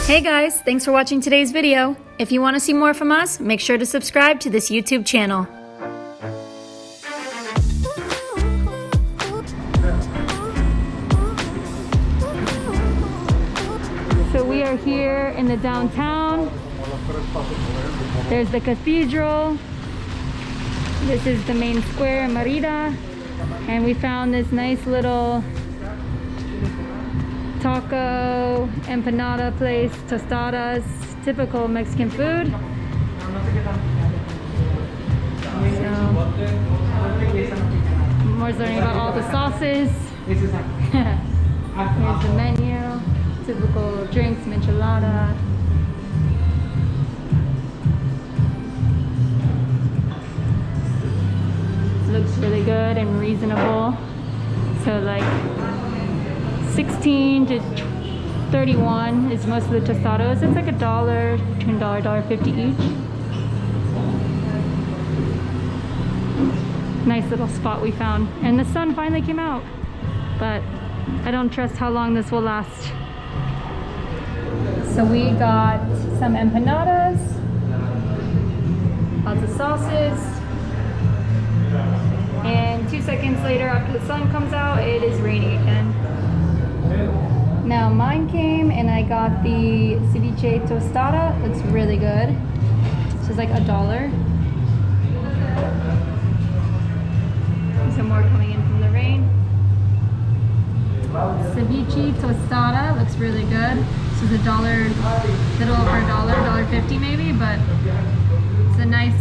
Hey guys, thanks for watching today's video. If you want to see more from us, make sure to subscribe to this YouTube channel. So we are here in the downtown. There's the cathedral. This is the main square in Mérida. And we found this nice little taco empanada place, tostadas, typical Mexican food. So, more learning about all the sauces. Here's the menu, typical drinks, michelada. This looks really good and reasonable. So like 16 to 31 is most of the tostados. It's like $1, between $1, $1.50 each. Nice little spot we found. And the sun finally came out. But I don't trust how long this will last. So we got some empanadas, lots of sauces. And 2 seconds later, after the sun comes out, it is raining again. Now mine came and I got the ceviche tostada. Looks really good. This is like $1. Some more coming in from the rain. Ceviche tostada looks really good. This is $1, little over $1, $1.50 maybe, but it's a nice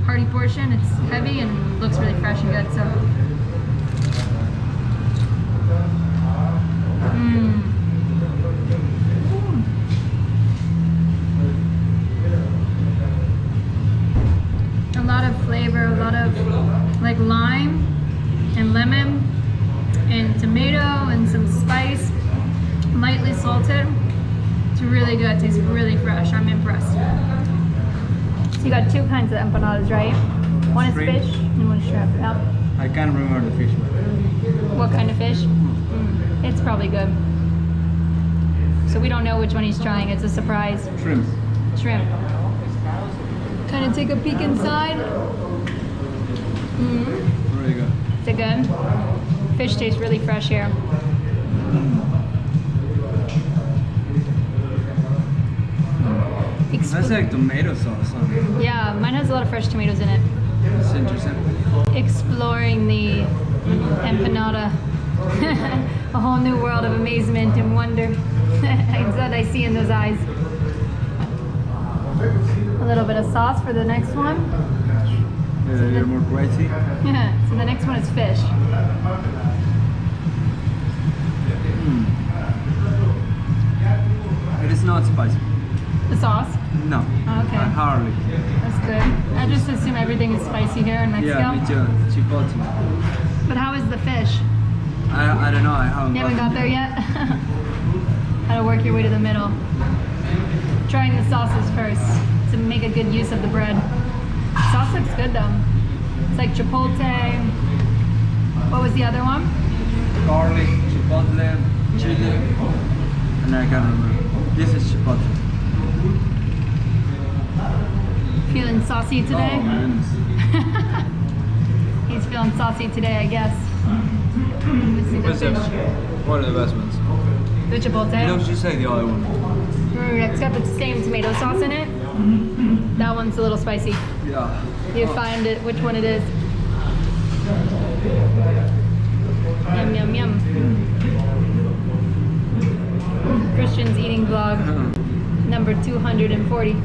hearty portion. It's heavy and looks really fresh and good. So. A lot of flavor, a lot of like lime and lemon and tomato and some spice, lightly salted. It's really good. It tastes really fresh. I'm impressed. So you got 2 kinds of empanadas, right? One is fish and one is shrimp. Yep. I can't remember the fish. What kind of fish? It's probably good. So we don't know which one he's trying. It's a surprise. Shrimp. Shrimp. Kind of take a peek inside. Really good. Is it good? Fish tastes really fresh here. That's like tomato sauce. Huh? Yeah, mine has a lot of fresh tomatoes in it. That's interesting. Exploring the empanada. A whole new world of amazement and wonder that I see in those eyes. A little bit of sauce for the next one. So you're more crazy. Yeah, so the next one is fish. It is not spicy. The sauce? No. Okay. Hardly. That's good. I just assume everything is spicy here in Mexico. Yeah, me too. Chipotle. But how is the fish? I don't know. I haven't. You haven't got there yet? How to work your way to the middle. trying the sauces first to make a good use of the bread. Sauce looks good though. It's like chipotle. What was the other one? Garlic, chipotle, chili, and I can't remember. This is chipotle. Feeling saucy today? Oh, man. He's feeling saucy today, I guess. Let's see the What's fish. one of the best ones. The chipotle. You don't just say the other one. It's got the same tomato sauce in it. That one's a little spicy. Yeah. You find it, which one it is. Yum, yum, yum. Christian's eating vlog number 240.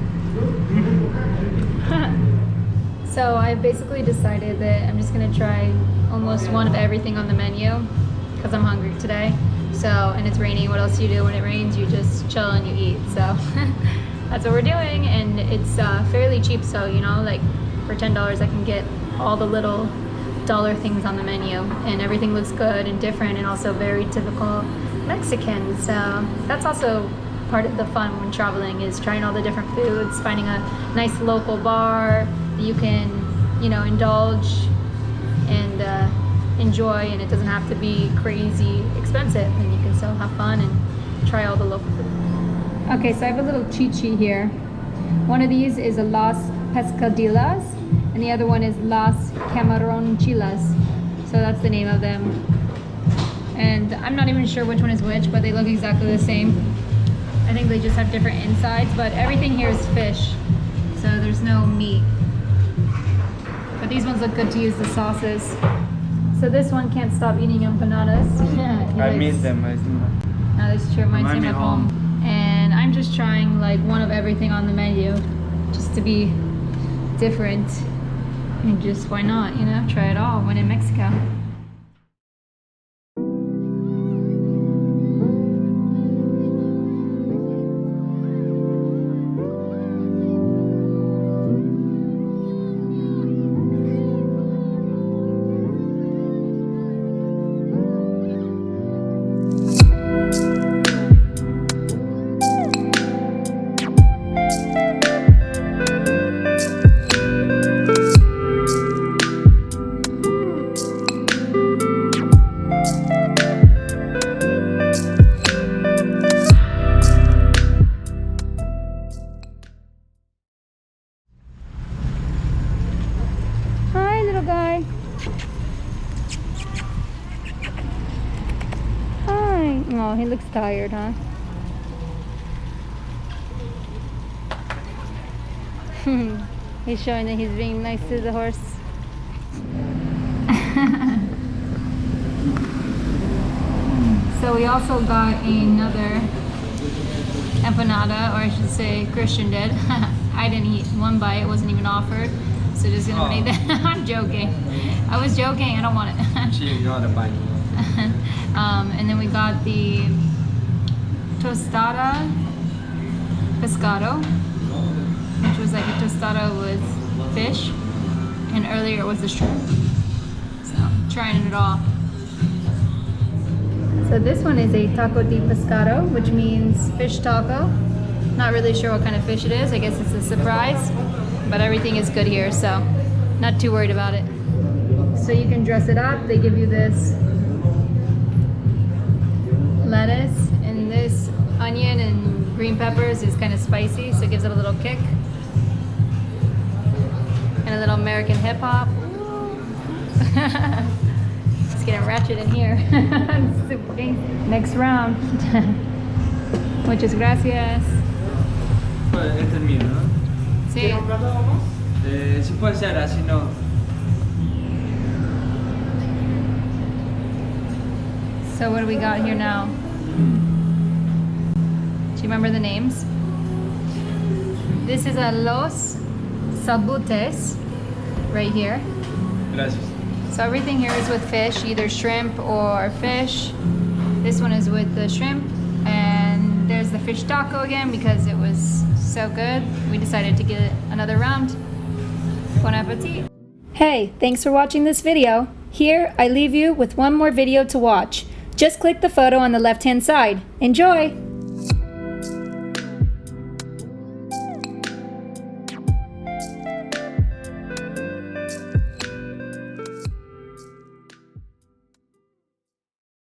So I basically decided that I'm just gonna try almost one of everything on the menu because I'm hungry today. So, and it's raining. What else do you do when it rains? You just chill and you eat. So that's what we're doing, and it's fairly cheap. So you know, like for $10 I can get all the little dollar things on the menu, and everything looks good and different, and also very typical Mexican. So that's also part of the fun when traveling, is trying all the different foods, finding a nice local bar that you can, you know, indulge and enjoy, and it doesn't have to be crazy expensive, and you can still have fun and try all the local food. Okay, so I have a little cheat sheet here. One of these is a Las Pescadillas, and the other one is Las Camaronchillas. So that's the name of them. And I'm not even sure which one is which, but they look exactly the same. I think they just have different insides, but everything here is fish, so there's no meat. But these ones look good to use the sauces. So this one can't stop eating empanadas. I miss them. I think. No, that's true. Mine's Remind at me home. home. And I'm just trying like one of everything on the menu, just to be different. And just why not, you know, try it all when in Mexico. Guy. Hi. Oh, he looks tired, huh? He's showing that he's being nice to the horse. So we also got another empanada, or I should say Christian did. I didn't eat one bite, it wasn't even offered. So just gonna make that. I'm joking. I was joking. I don't want it. You got a bite. And then we got the tostada pescado, which was like a tostada with fish, and earlier it was the shrimp. So trying it all. So this one is a taco de pescado, which means fish taco. Not really sure what kind of fish it is. I guess it's a surprise. But everything is good here, so not too worried about it. So you can dress it up. They give you this lettuce, and this onion and green peppers is kind of spicy, so it gives it a little kick. And a little American hip hop. It's getting ratchet in here. Next round. Muchas gracias. Este es mío, ¿no? Sí. Sí puede ser, así no. So what do we got here now? Do you remember the names? This is a Los Sabutes, right here. Gracias. So everything here is with fish, either shrimp or fish. This one is with the shrimp, and there's the fish taco again because it was so good. We decided to get another round. Bon appetit. Hey, thanks for watching this video. Here, I leave you with one more video to watch. Just click the photo on the left-hand side. Enjoy!